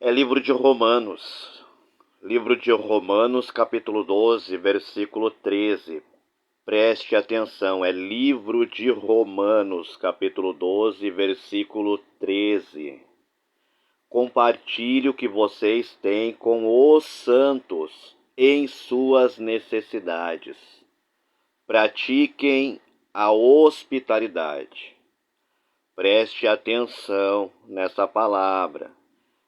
É livro de Romanos. Livro de Romanos, capítulo 12, versículo 13. Preste atenção, é livro de Romanos, capítulo 12, versículo 13. Compartilhe o que vocês têm com os santos em suas necessidades. Pratiquem a hospitalidade. Preste atenção nessa palavra.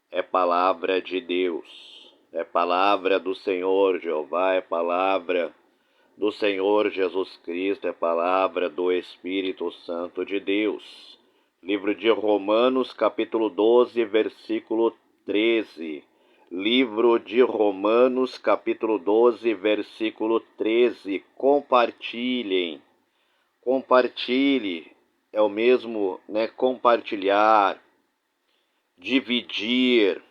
É palavra de Deus. É palavra do Senhor Jeová, é palavra do Senhor Jesus Cristo, é palavra do Espírito Santo de Deus. Livro de Romanos, capítulo 12, versículo 13. Livro de Romanos, capítulo 12, versículo 13. Compartilhem. Compartilhe é o mesmo, compartilhar, dividir.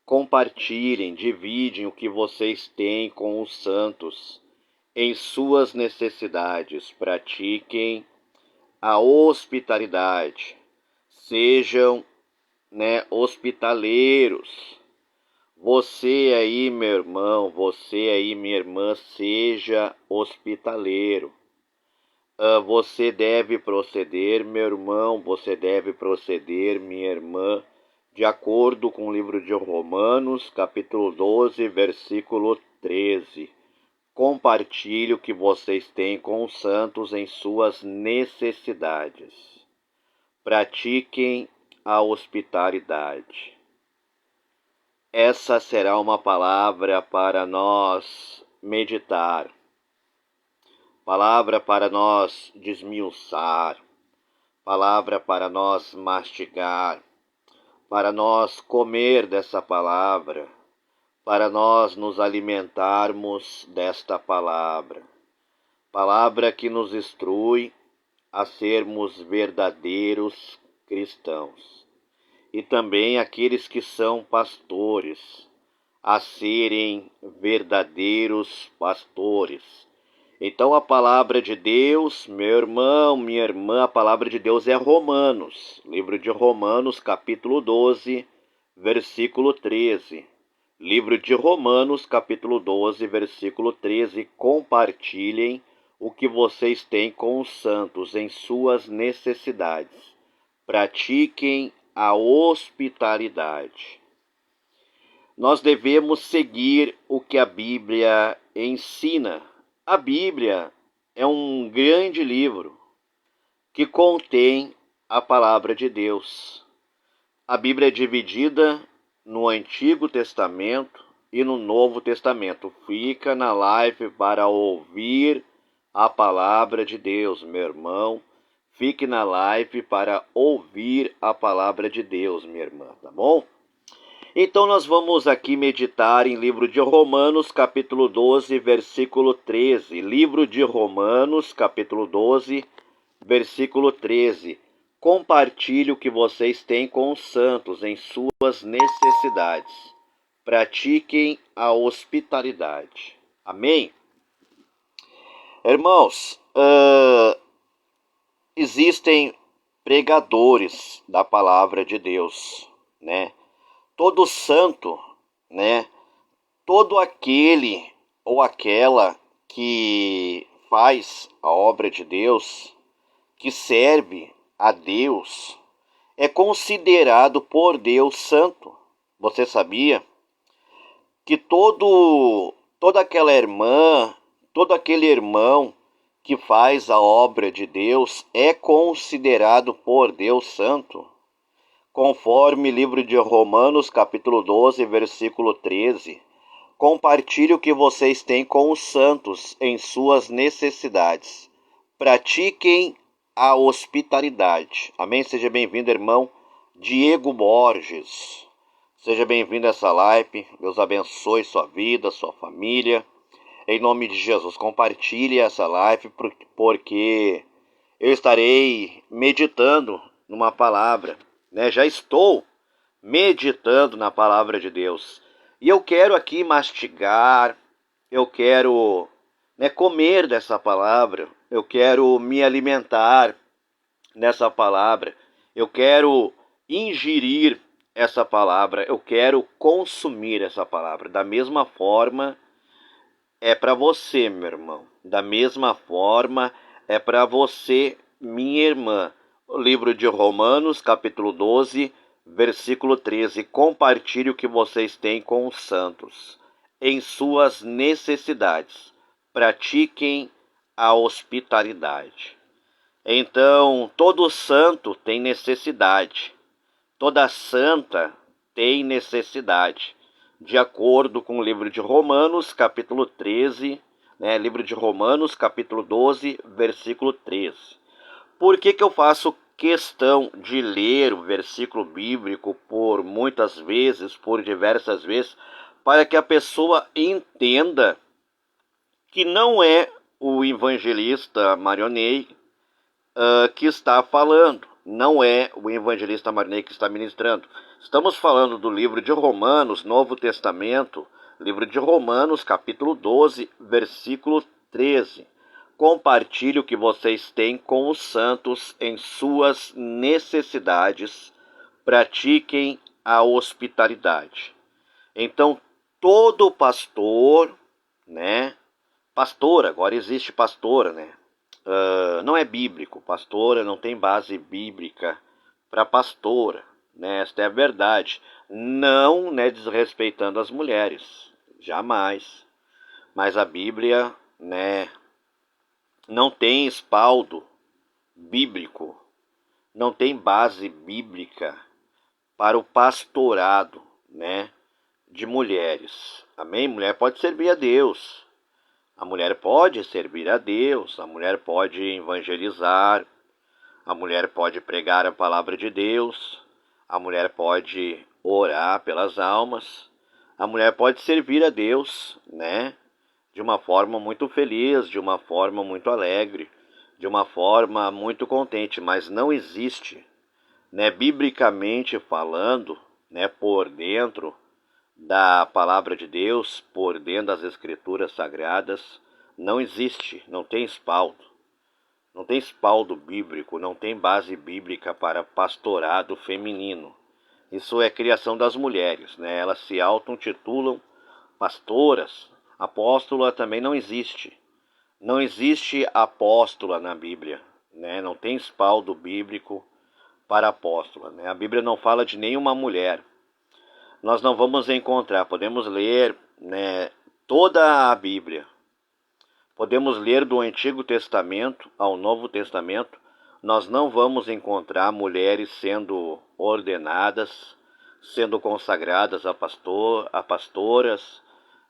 Compartilhem, dividem o que vocês têm com os santos em suas necessidades. Pratiquem a hospitalidade. Sejam, hospitaleiros. Você aí, meu irmão, você aí, minha irmã, seja hospitaleiro. Você deve proceder, meu irmão, você deve proceder, minha irmã, de acordo com o livro de Romanos, capítulo 12, versículo 13. Compartilhe o que vocês têm com os santos em suas necessidades. Pratiquem a hospitalidade. Essa será uma palavra para nós meditar. Palavra para nós desmiuçar. Palavra para nós mastigar. Para nós comer dessa palavra, para nós nos alimentarmos desta palavra. Palavra que nos instrui a sermos verdadeiros cristãos. E também aqueles que são pastores, a serem verdadeiros pastores. Então a palavra de Deus, meu irmão, minha irmã, a palavra de Deus é Romanos. Livro de Romanos, capítulo 12, versículo 13. Livro de Romanos, capítulo 12, versículo 13. Compartilhem o que vocês têm com os santos em suas necessidades. Pratiquem a hospitalidade. Nós devemos seguir o que a Bíblia ensina. A Bíblia é um grande livro que contém a palavra de Deus. A Bíblia é dividida no Antigo Testamento e no Novo Testamento. Fica na live para ouvir a palavra de Deus, meu irmão. Fique na live para ouvir a palavra de Deus, minha irmã, tá bom? Então nós vamos aqui meditar em livro de Romanos, capítulo 12, versículo 13. Livro de Romanos, capítulo 12, versículo 13. Compartilhe o que vocês têm com os santos em suas necessidades. Pratiquem a hospitalidade. Amém? Irmãos, existem pregadores da palavra de Deus, Todo santo, todo aquele ou aquela que faz a obra de Deus, que serve a Deus, é considerado por Deus santo. Você sabia que toda aquela irmã, todo aquele irmão que faz a obra de Deus é considerado por Deus santo? Conforme livro de Romanos, capítulo 12, versículo 13. Compartilhe o que vocês têm com os santos em suas necessidades. Pratiquem a hospitalidade. Amém? Seja bem-vindo, irmão Diego Borges. Seja bem-vindo a essa live. Deus abençoe sua vida, sua família. Em nome de Jesus, compartilhe essa live, porque eu estarei meditando numa palavra. Já estou meditando na palavra de Deus. E eu quero aqui mastigar, eu quero comer dessa palavra, eu quero me alimentar nessa palavra, eu quero ingerir essa palavra, eu quero consumir essa palavra. Da mesma forma é para você, meu irmão. Da mesma forma é para você, minha irmã. O livro de Romanos, capítulo 12, versículo 13. Compartilhe o que vocês têm com os santos em suas necessidades. Pratiquem a hospitalidade. Então, todo santo tem necessidade. Toda santa tem necessidade. De acordo com o livro de Romanos, capítulo 13, livro de Romanos, capítulo 12, versículo 13. Por que eu faço questão de ler o versículo bíblico por muitas vezes, por diversas vezes, para que a pessoa entenda que não é o evangelista Marionei que está falando, não é o evangelista Marionei que está ministrando. Estamos falando do livro de Romanos, Novo Testamento, livro de Romanos, capítulo 12, versículo 13. Compartilhe o que vocês têm com os santos em suas necessidades, pratiquem a hospitalidade. Então, todo pastor, pastora, agora existe pastora, não é bíblico, pastora não tem base bíblica para pastora, esta é a verdade. Não, desrespeitando as mulheres, jamais. Mas a Bíblia, não tem espaldo bíblico, não tem base bíblica para o pastorado, de mulheres. Amém? Mulher pode servir a Deus. A mulher pode servir a Deus, a mulher pode evangelizar, a mulher pode pregar a palavra de Deus, a mulher pode orar pelas almas, a mulher pode servir a Deus, de uma forma muito feliz, de uma forma muito alegre, de uma forma muito contente, mas não existe, biblicamente falando, por dentro da palavra de Deus, por dentro das escrituras sagradas, não existe, não tem espaldo. Não tem espaldo bíblico, não tem base bíblica para pastorado feminino. Isso é criação das mulheres, Elas se auto-intitulam pastoras. Apóstola também não existe. Não existe apóstola na Bíblia, Não tem espaldo bíblico para apóstola, A Bíblia não fala de nenhuma mulher. Nós não vamos encontrar, podemos ler, toda a Bíblia. Podemos ler do Antigo Testamento ao Novo Testamento. Nós não vamos encontrar mulheres sendo ordenadas, sendo consagradas a pastoras.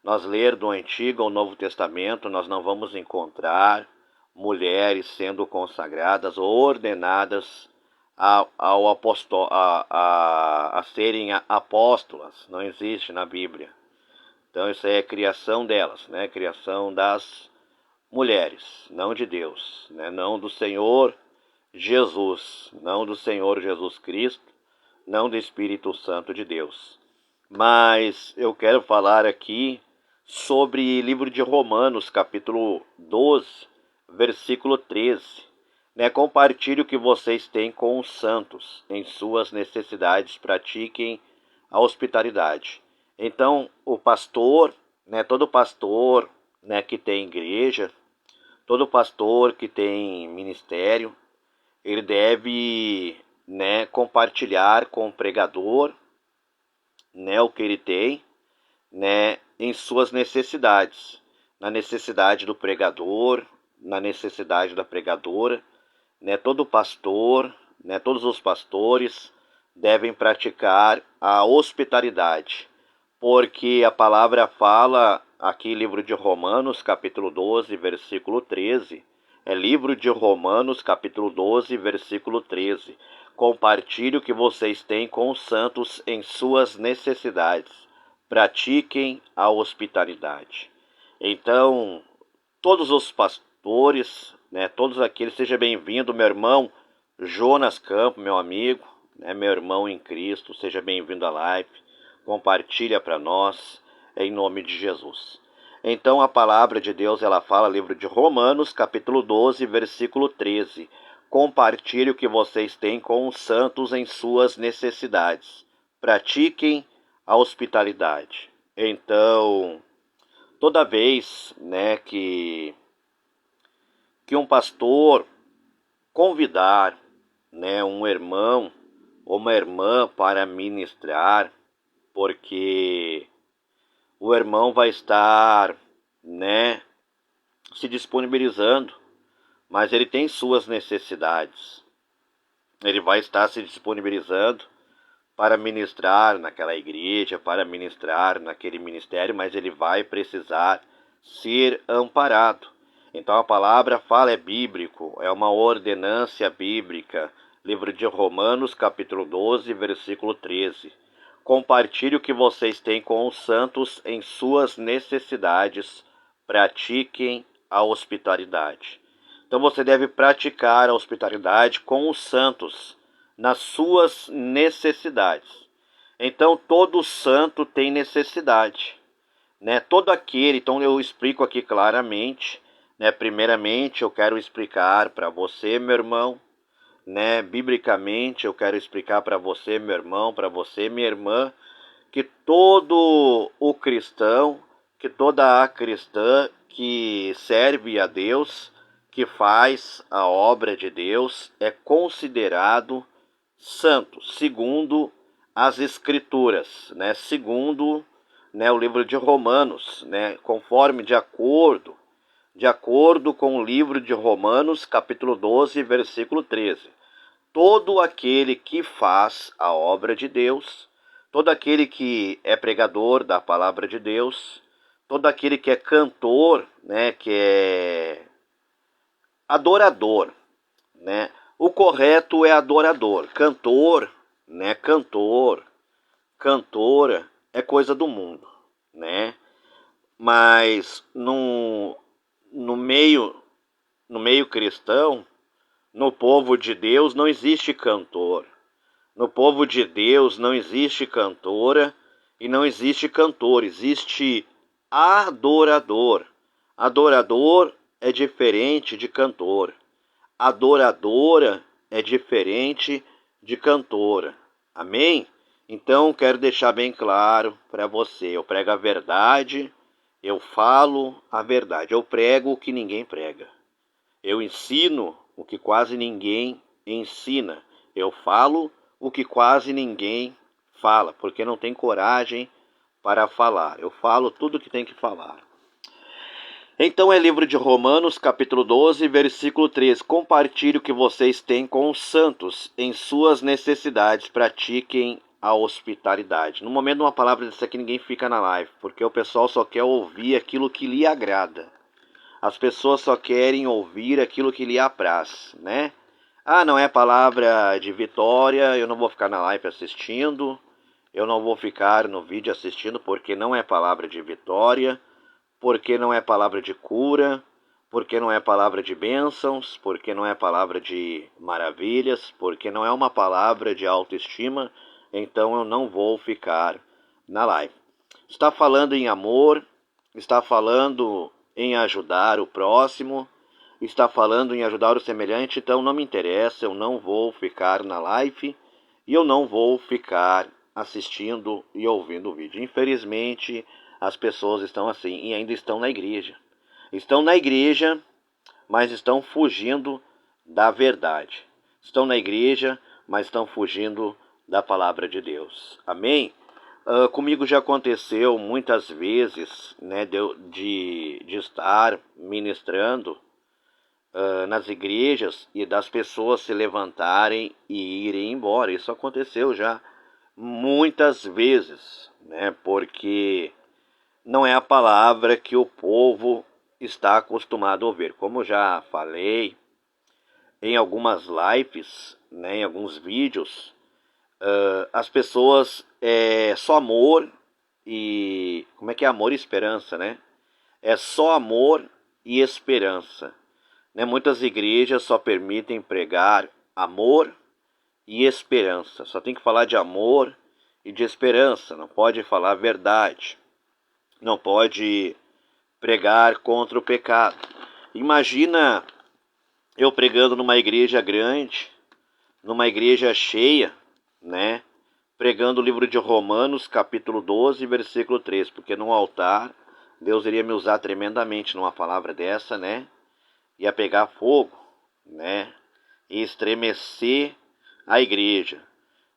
Nós ler do Antigo ao Novo Testamento, nós não vamos encontrar mulheres sendo consagradas ou ordenadas a serem apóstolas. Não existe na Bíblia. Então isso aí é criação delas, criação das mulheres, não de Deus, não do Senhor Jesus, não do Senhor Jesus Cristo, não do Espírito Santo de Deus. Mas eu quero falar aqui sobre o livro de Romanos, capítulo 12, versículo 13. Compartilhe o que vocês têm com os santos em suas necessidades, pratiquem a hospitalidade. Então, o pastor, todo pastor, que tem igreja, todo pastor que tem ministério, ele deve, compartilhar com o pregador, o que ele tem, em suas necessidades. Na necessidade do pregador, na necessidade da pregadora, todo pastor, todos os pastores devem praticar a hospitalidade, porque a palavra fala aqui, livro de Romanos, capítulo 12, versículo 13, livro de Romanos, capítulo 12, versículo 13, compartilhe o que vocês têm com os santos em suas necessidades, pratiquem a hospitalidade. Então, todos os pastores, todos aqueles, seja bem-vindo, meu irmão Jonas Campo, meu amigo, meu irmão em Cristo, seja bem-vindo à live, compartilha para nós, em nome de Jesus. Então a palavra de Deus, ela fala, livro de Romanos, capítulo 12, versículo 13, compartilhe o que vocês têm com os santos em suas necessidades, pratiquem a hospitalidade. Então, toda vez, né, que um pastor convidar, né, um irmão ou uma irmã para ministrar, porque o irmão vai estar, né, se disponibilizando, mas ele tem suas necessidades. Ele vai estar se disponibilizando para ministrar naquela igreja, para ministrar naquele ministério, mas ele vai precisar ser amparado. Então a palavra fala é bíblico, é uma ordenância bíblica. Livro de Romanos, capítulo 12, versículo 13. Compartilhe o que vocês têm com os santos em suas necessidades. Pratiquem a hospitalidade. Então você deve praticar a hospitalidade com os santos nas suas necessidades. Então todo santo tem necessidade, né? Todo aquele, então eu explico aqui claramente, né? Primeiramente eu quero explicar para você, meu irmão, né? Biblicamente eu quero explicar para você, meu irmão, para você, minha irmã, que todo o cristão, que toda a cristã que serve a Deus, que faz a obra de Deus, é considerado santo, segundo as Escrituras, né? Segundo, né, o livro de Romanos, né? Conforme de acordo com o livro de Romanos, capítulo 12, versículo 13. Todo aquele que faz a obra de Deus, todo aquele que é pregador da palavra de Deus, todo aquele que é cantor, né, que é adorador, né? O correto é adorador. Cantor, né? Cantora é coisa do mundo, né? Mas no meio cristão, no povo de Deus não existe cantor. No povo de Deus não existe cantora e não existe cantor, existe adorador. Adorador é diferente de cantor. Adoradora é diferente de cantora. Amém? Então, quero deixar bem claro para você. Eu prego a verdade, eu falo a verdade. Eu prego o que ninguém prega. Eu ensino o que quase ninguém ensina. Eu falo o que quase ninguém fala, porque não tem coragem para falar. Eu falo tudo o que tem que falar. Então é livro de Romanos, capítulo 12, versículo 13. Compartilhe o que vocês têm com os santos. Em suas necessidades, pratiquem a hospitalidade. No momento de uma palavra dessa aqui, ninguém fica na live, porque o pessoal só quer ouvir aquilo que lhe agrada. As pessoas só querem ouvir aquilo que lhe apraz, né? Ah, não é palavra de vitória, eu não vou ficar na live assistindo, eu não vou ficar no vídeo assistindo, porque não é palavra de vitória, porque não é palavra de cura, porque não é palavra de bênçãos, porque não é palavra de maravilhas, porque não é uma palavra de autoestima, então eu não vou ficar na live. Está falando em amor, está falando em ajudar o próximo, está falando em ajudar o semelhante, então não me interessa, eu não vou ficar na live e eu não vou ficar assistindo e ouvindo o vídeo. Infelizmente, as pessoas estão assim e ainda estão na igreja. Estão na igreja, mas estão fugindo da verdade. Estão na igreja, mas estão fugindo da palavra de Deus. Amém? Comigo já aconteceu muitas vezes, né, de estar ministrando nas igrejas e das pessoas se levantarem e irem embora. Isso aconteceu já muitas vezes, né, porque não é a palavra que o povo está acostumado a ouvir. Como já falei em algumas lives, né, em alguns vídeos, as pessoas só amor e... Como é que é amor e esperança, né? É só amor e esperança. Né? Muitas igrejas só permitem pregar amor e esperança. Só tem que falar de amor e de esperança. Não pode falar verdade. Não pode pregar contra o pecado. Imagina eu pregando numa igreja grande, numa igreja cheia, né? pregando o livro de Romanos, capítulo 12, versículo 3, porque no altar Deus iria me usar tremendamente numa palavra dessa, né? Ia pegar fogo, né? E estremecer a igreja.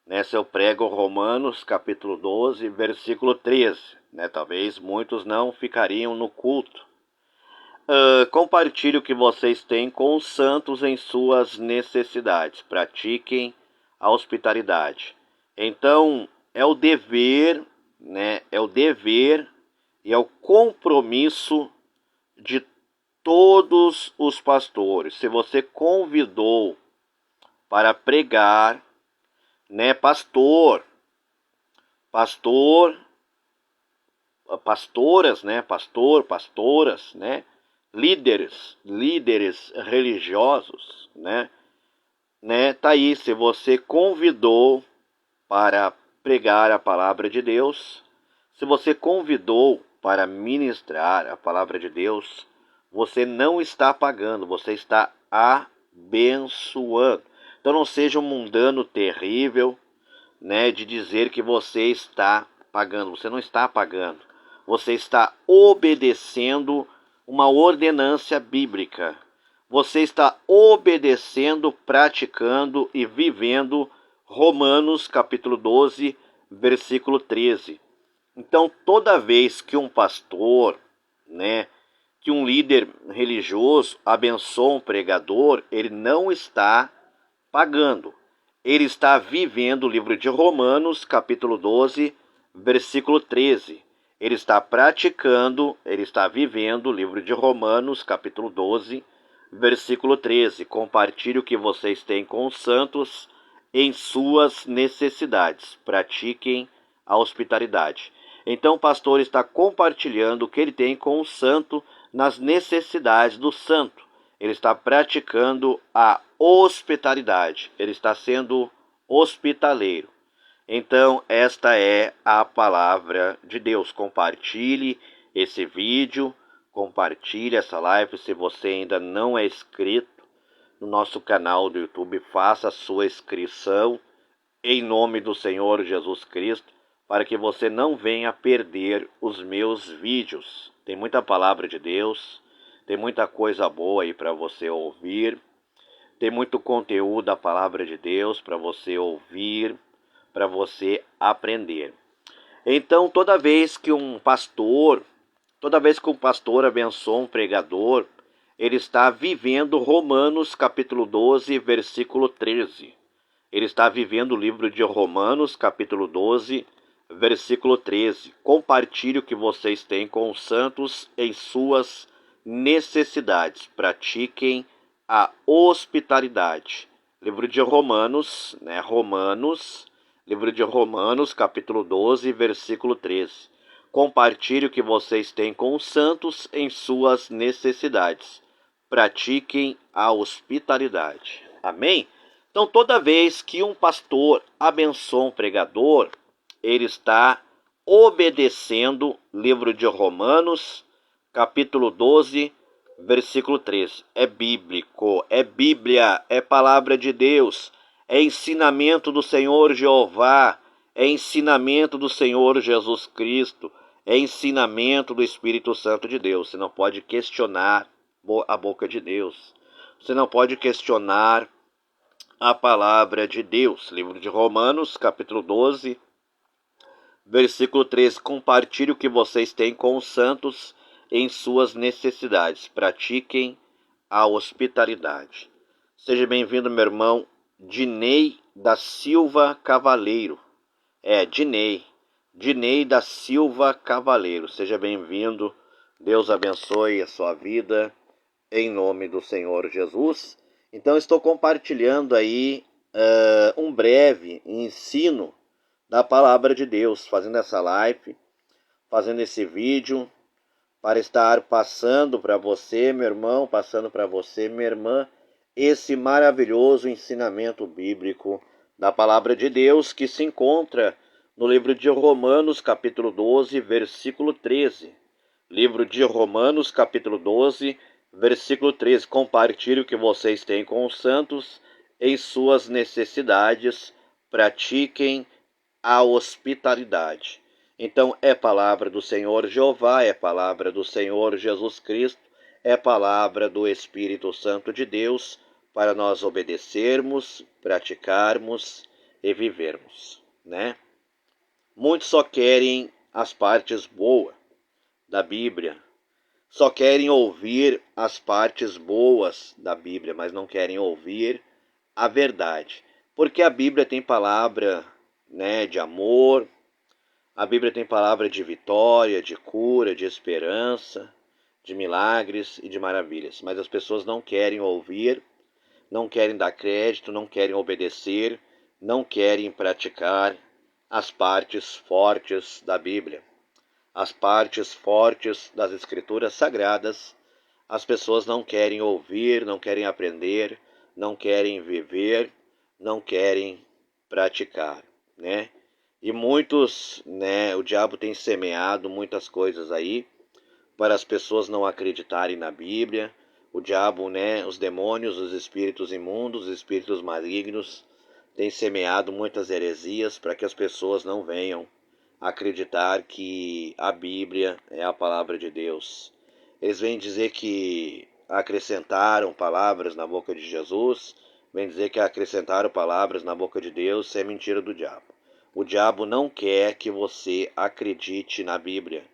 Nessa eu prego Romanos, capítulo 12, versículo 13, né? Talvez muitos não ficariam no culto. Compartilhe o que vocês têm com os santos em suas necessidades. Pratiquem a hospitalidade. Então, é o dever, né? É o dever e é o compromisso de todos os pastores. Se você convidou para pregar, né, pastoras, né, pastoras, né, líderes religiosos, né, tá aí. Se você convidou para pregar a palavra de Deus, se você convidou para ministrar a palavra de Deus, você não está pagando, você está abençoando. Então não seja um mundano terrível, né, de dizer que você está pagando. Você não está pagando. Você está obedecendo uma ordenância bíblica. Você está obedecendo, praticando e vivendo Romanos capítulo 12, versículo 13. Então, toda vez que um pastor, né, que um líder religioso abençoa um pregador, ele não está pagando. Ele está vivendo o livro de Romanos, capítulo 12, versículo 13. Ele está praticando, ele está vivendo o livro de Romanos, capítulo 12, versículo 13. Compartilhe o que vocês têm com os santos em suas necessidades. Pratiquem a hospitalidade. Então o pastor está compartilhando o que ele tem com o santo nas necessidades do santo. Ele está praticando a hospitalidade. Ele está sendo hospitaleiro. Então, esta é a palavra de Deus. Compartilhe esse vídeo, compartilhe essa live. Se você ainda não é inscrito no nosso canal do YouTube, faça a sua inscrição em nome do Senhor Jesus Cristo, para que você não venha perder os meus vídeos. Tem muita palavra de Deus, tem muita coisa boa aí para você ouvir, tem muito conteúdo da palavra de Deus para você ouvir, para você aprender. Então, toda vez que um pastor abençoa um pregador, ele está vivendo Romanos capítulo 12, versículo 13. Ele está vivendo o livro de Romanos capítulo 12, versículo 13. Compartilhe o que vocês têm com os santos em suas necessidades. Pratiquem a hospitalidade. Livro de Romanos, né? Livro de Romanos, capítulo 12, versículo 13. Compartilhe o que vocês têm com os santos em suas necessidades. Pratiquem a hospitalidade. Amém? Então, toda vez que um pastor abençoa um pregador, ele está obedecendo livro de Romanos, capítulo 12, versículo 13. É bíblico, é Bíblia, é palavra de Deus, é ensinamento do Senhor Jeová, é ensinamento do Senhor Jesus Cristo, é ensinamento do Espírito Santo de Deus. Você não pode questionar a boca de Deus. Você não pode questionar a palavra de Deus. Livro de Romanos, capítulo 12, versículo 13. Compartilhe o que vocês têm com os santos em suas necessidades. Pratiquem a hospitalidade. Seja bem-vindo, meu irmão Dinei da Silva Cavaleiro. Dinei da Silva Cavaleiro. Seja bem-vindo. Deus abençoe a sua vida em nome do Senhor Jesus. Então, estou compartilhando aí um breve ensino da palavra de Deus, fazendo essa live, fazendo esse vídeo, para estar passando para você, meu irmão, passando para você, minha irmã, esse maravilhoso ensinamento bíblico da palavra de Deus que se encontra no livro de Romanos, capítulo 12, versículo 13. Livro de Romanos, capítulo 12, versículo 13. Compartilhe o que vocês têm com os santos em suas necessidades. Pratiquem a hospitalidade. Então, é palavra do Senhor Jeová, é palavra do Senhor Jesus Cristo, é palavra do Espírito Santo de Deus para nós obedecermos, praticarmos e vivermos, né? Muitos só querem as partes boas da Bíblia, só querem ouvir as partes boas da Bíblia, mas não querem ouvir a verdade. Porque a Bíblia tem palavra, né, de amor, a Bíblia tem palavra de vitória, de cura, de esperança, de milagres e de maravilhas. Mas as pessoas não querem ouvir, não querem dar crédito, não querem obedecer, não querem praticar as partes fortes da Bíblia. As partes fortes das Escrituras Sagradas, as pessoas não querem ouvir, não querem aprender, não querem viver, não querem praticar, né? E muitos, né, o diabo tem semeado muitas coisas aí para as pessoas não acreditarem na Bíblia. O diabo, né, os demônios, os espíritos imundos, os espíritos malignos, têm semeado muitas heresias para que as pessoas não venham acreditar que a Bíblia é a palavra de Deus. Eles vêm dizer que acrescentaram palavras na boca de Jesus, vêm dizer que acrescentaram palavras na boca de Deus, isso é mentira do diabo. O diabo não quer que você acredite na Bíblia.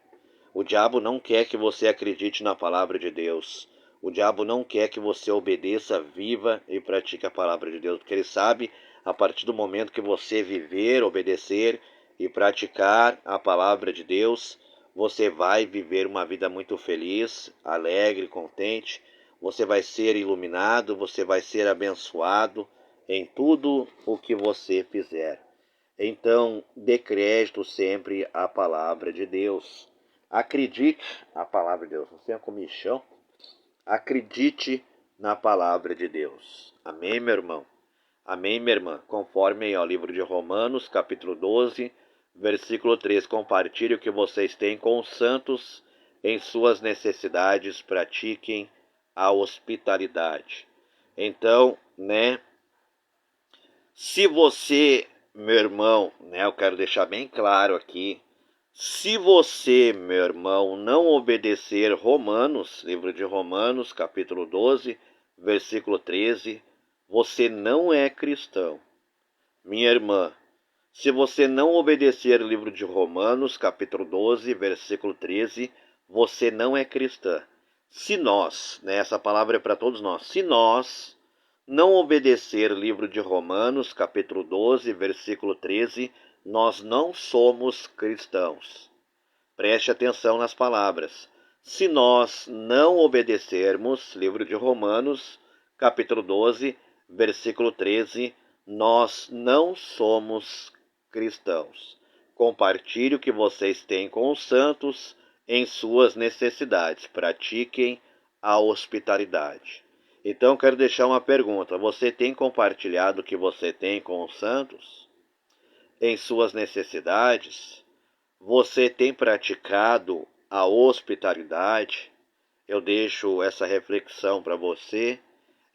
O diabo não quer que você acredite na palavra de Deus. O diabo não quer que você obedeça, viva e pratique a palavra de Deus, porque ele sabe, a partir do momento que você viver, obedecer e praticar a palavra de Deus, você vai viver uma vida muito feliz, alegre, contente. Você vai ser iluminado, você vai ser abençoado em tudo o que você fizer. Então, dê crédito sempre à palavra de Deus. Acredite na palavra de Deus. Não tenha comichão. Acredite na palavra de Deus. Amém, meu irmão? Amém, minha irmã? Conforme ao livro de Romanos, capítulo 12, versículo 3. Compartilhe o que vocês têm com os santos em suas necessidades. Pratiquem a hospitalidade. Então, né? Se você, meu irmão, né? Eu quero deixar bem claro aqui. Se você, meu irmão, não obedecer Romanos, livro de Romanos, capítulo 12, versículo 13, você não é cristão. Minha irmã, se você não obedecer o livro de Romanos, capítulo 12, versículo 13, você não é cristã. Se nós, né, essa palavra é para todos nós, se nós não obedecer o livro de Romanos, capítulo 12, versículo 13, nós não somos cristãos. Preste atenção nas palavras. Se nós não obedecermos, livro de Romanos, capítulo 12, versículo 13, nós não somos cristãos. Compartilhe o que vocês têm com os santos em suas necessidades. Pratiquem a hospitalidade. Então, quero deixar uma pergunta. Você tem compartilhado o que você tem com os santos em suas necessidades? Você tem praticado a hospitalidade? Eu deixo essa reflexão para você,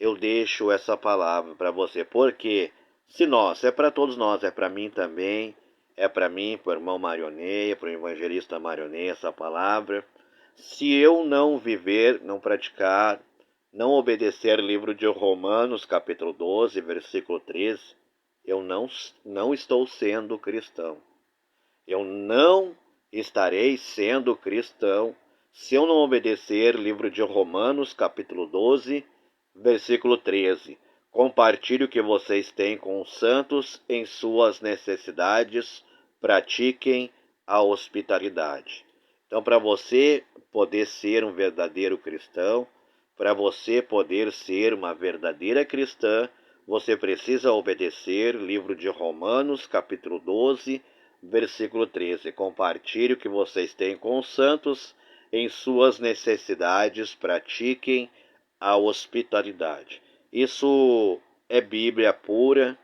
eu deixo essa palavra para você, porque se nós, é para todos nós, é para mim também, é para mim, para o irmão Marionei, para o evangelista Marionei, essa palavra. Se eu não viver, não praticar, não obedecer o livro de Romanos, capítulo 12, versículo 13, eu não estou sendo cristão. Eu não estarei sendo cristão se eu não obedecer o livro de Romanos, capítulo 12, versículo 13. Compartilhe o que vocês têm com os santos em suas necessidades, pratiquem a hospitalidade. Então, para você poder ser um verdadeiro cristão, para você poder ser uma verdadeira cristã, você precisa obedecer o livro de Romanos, capítulo 12, versículo 13. Compartilhe o que vocês têm com os santos em suas necessidades, pratiquem a hospitalidade. Isso é Bíblia pura,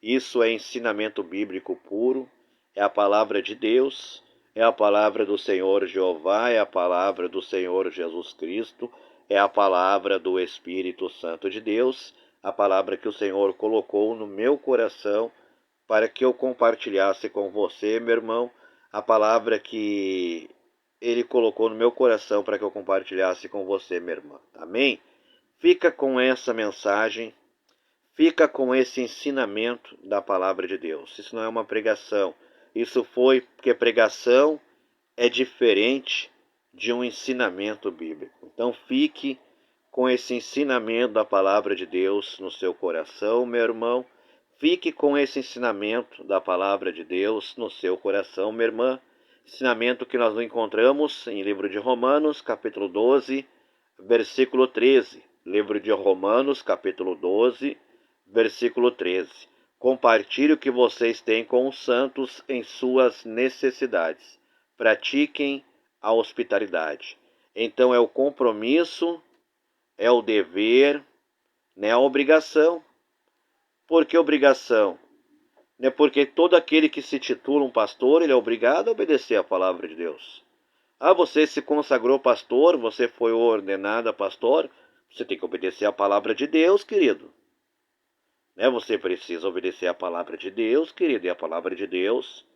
isso é ensinamento bíblico puro, é a palavra de Deus, é a palavra do Senhor Jeová, é a palavra do Senhor Jesus Cristo, é a palavra do Espírito Santo de Deus, a palavra que o Senhor colocou no meu coração para que eu compartilhasse com você, meu irmão, a palavra que Ele colocou no meu coração para que eu compartilhasse com você, minha irmã. Amém? Fica com essa mensagem, fica com esse ensinamento da palavra de Deus. Isso não é uma pregação. Isso foi porque pregação é diferente de um ensinamento bíblico. Então fique com esse ensinamento da palavra de Deus no seu coração, meu irmão. Fique com esse ensinamento da palavra de Deus no seu coração, minha irmã. Ensinamento que nós encontramos em livro de Romanos, capítulo 12, versículo 13. Livro de Romanos, capítulo 12, versículo 13. Compartilhe o que vocês têm com os santos em suas necessidades. Pratiquem a hospitalidade. Então é o compromisso, é o dever, né, a obrigação. Por que obrigação? Né, porque todo aquele que se titula um pastor, ele é obrigado a obedecer a palavra de Deus. Ah, você se consagrou pastor, você foi ordenado a pastor, você tem que obedecer a palavra de Deus, querido. Né, você precisa obedecer a palavra de Deus, querido, e a palavra de Deus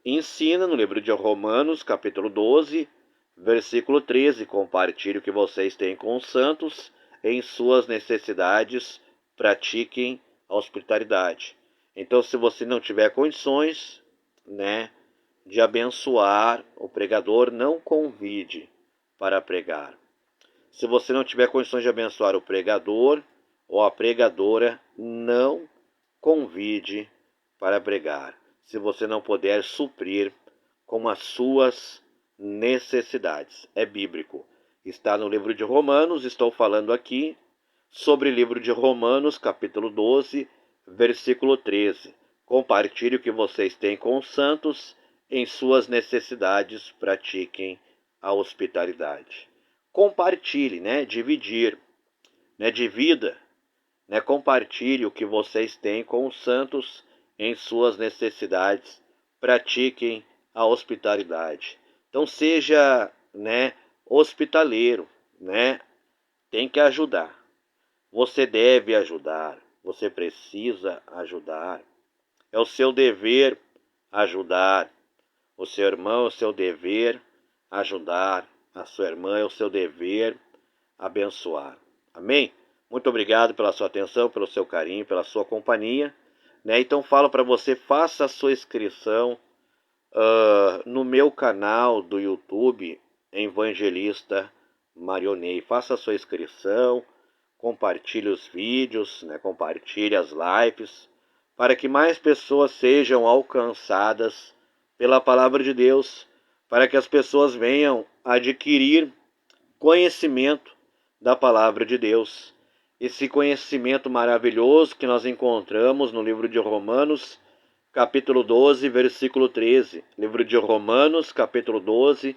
ensina no livro de Romanos, capítulo 12, versículo 13, compartilhe o que vocês têm com os santos em suas necessidades, pratiquem a hospitalidade. Então, se você não tiver condições, né, de abençoar o pregador, não convide para pregar. Se você não tiver condições de abençoar o pregador ou a pregadora, não convide para pregar. Se você não puder suprir com as suas necessidades. É bíblico. Está no livro de Romanos, estou falando aqui sobre o livro de Romanos, capítulo 12, versículo 13. Compartilhe o que vocês têm com os santos em suas necessidades, pratiquem a hospitalidade. Compartilhe, né? Dividir, né? Divida, né? Compartilhe o que vocês têm com os santos em suas necessidades, pratiquem a hospitalidade. Então seja, né, hospitaleiro, né? Tem que ajudar. Você deve ajudar, você precisa ajudar. É o seu dever ajudar. O seu irmão é o seu dever ajudar. A sua irmã é o seu dever abençoar. Amém? Muito obrigado pela sua atenção, pelo seu carinho, pela sua companhia. Né? Então falo para você, faça a sua inscrição no meu canal do YouTube, Evangelista Marionei. Faça a sua inscrição, compartilhe os vídeos, né? Compartilhe as lives, para que mais pessoas sejam alcançadas pela palavra de Deus, para que as pessoas venham adquirir conhecimento da palavra de Deus. Esse conhecimento maravilhoso que nós encontramos no livro de Romanos, capítulo 12, versículo 13. Livro de Romanos, capítulo 12,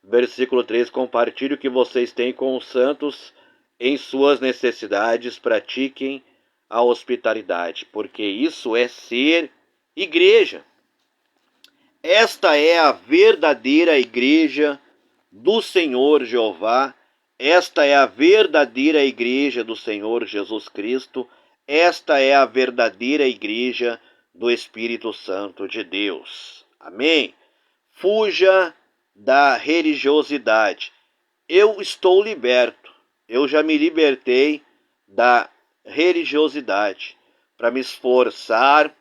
versículo 13. Compartilhe o que vocês têm com os santos em suas necessidades, pratiquem a hospitalidade, porque isso é ser igreja. Esta é a verdadeira igreja do Senhor Jeová. Esta é a verdadeira igreja do Senhor Jesus Cristo. Esta é a verdadeira igreja do Espírito Santo de Deus. Amém? Fuja da religiosidade. Eu estou liberto. Eu já me libertei da religiosidade para me esforçar,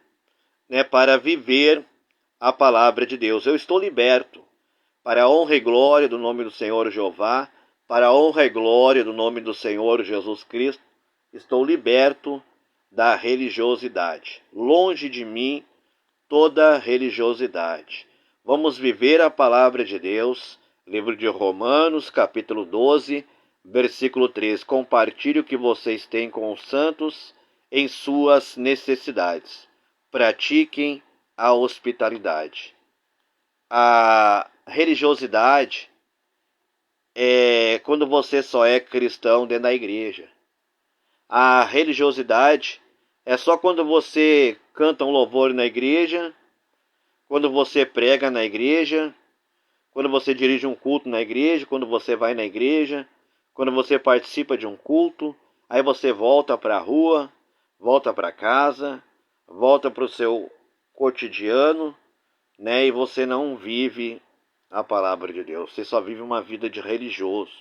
né, para viver a palavra de Deus. Eu estou liberto para a honra e glória do nome do Senhor Jeová, para a honra e glória do nome do Senhor Jesus Cristo. Estou liberto da religiosidade. Longe de mim toda religiosidade. Vamos viver a palavra de Deus. Livro de Romanos, capítulo 12, versículo 13. Compartilhe o que vocês têm com os santos em suas necessidades. Pratiquem a hospitalidade. A religiosidade é quando você só é cristão dentro da igreja. A religiosidade é só quando você canta um louvor na igreja, quando você prega na igreja, quando você dirige um culto na igreja, quando você vai na igreja, quando você participa de um culto, aí você volta para a rua, volta para casa, volta para o seu cotidiano, né? E você não vive a palavra de Deus. Você só vive uma vida de religioso.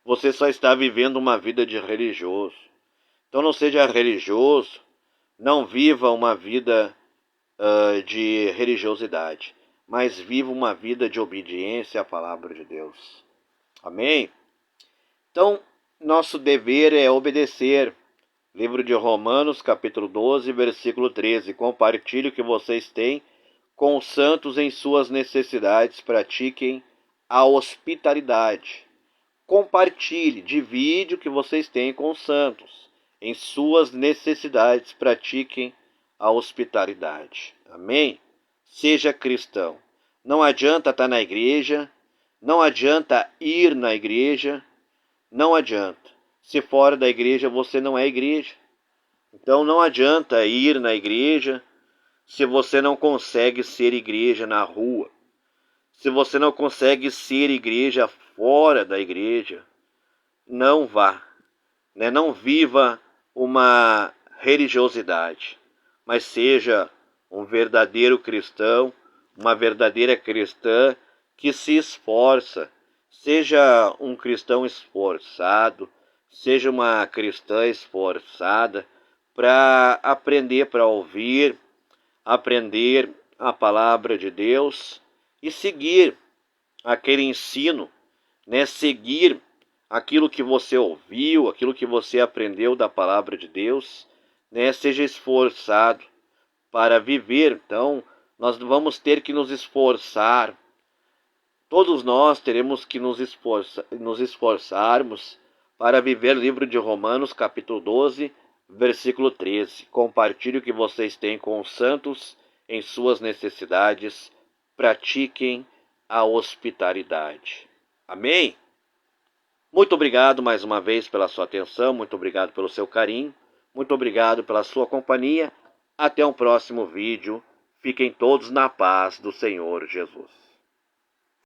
Você só está vivendo uma vida de religioso. Então não seja religioso, não viva uma vida de religiosidade, mas viva uma vida de obediência à palavra de Deus. Amém? Então, nosso dever é obedecer. Livro de Romanos, capítulo 12, versículo 13. Compartilhe o que vocês têm com os santos em suas necessidades, pratiquem a hospitalidade. Compartilhe, divide o que vocês têm com os santos. Em suas necessidades, pratiquem a hospitalidade. Amém? Seja cristão. Não adianta estar na igreja, não adianta ir na igreja, não adianta. Se fora da igreja você não é igreja. Então não adianta ir na igreja se você não consegue ser igreja na rua. Se você não consegue ser igreja fora da igreja, não vá, né? Não viva uma religiosidade, mas seja um verdadeiro cristão, uma verdadeira cristã que se esforça. Seja um cristão esforçado, seja uma cristã esforçada para aprender, para ouvir, aprender a palavra de Deus e seguir aquele ensino, né? Seguir aquilo que você ouviu, aquilo que você aprendeu da palavra de Deus, né? Seja esforçado para viver. Então, nós vamos ter que nos esforçar. Todos nós teremos que nos esforçarmos para viver o livro de Romanos, capítulo 12, versículo 13. Compartilhe o que vocês têm com os santos em suas necessidades. Pratiquem a hospitalidade. Amém? Muito obrigado mais uma vez pela sua atenção, muito obrigado pelo seu carinho, muito obrigado pela sua companhia. Até um próximo vídeo. Fiquem todos na paz do Senhor Jesus.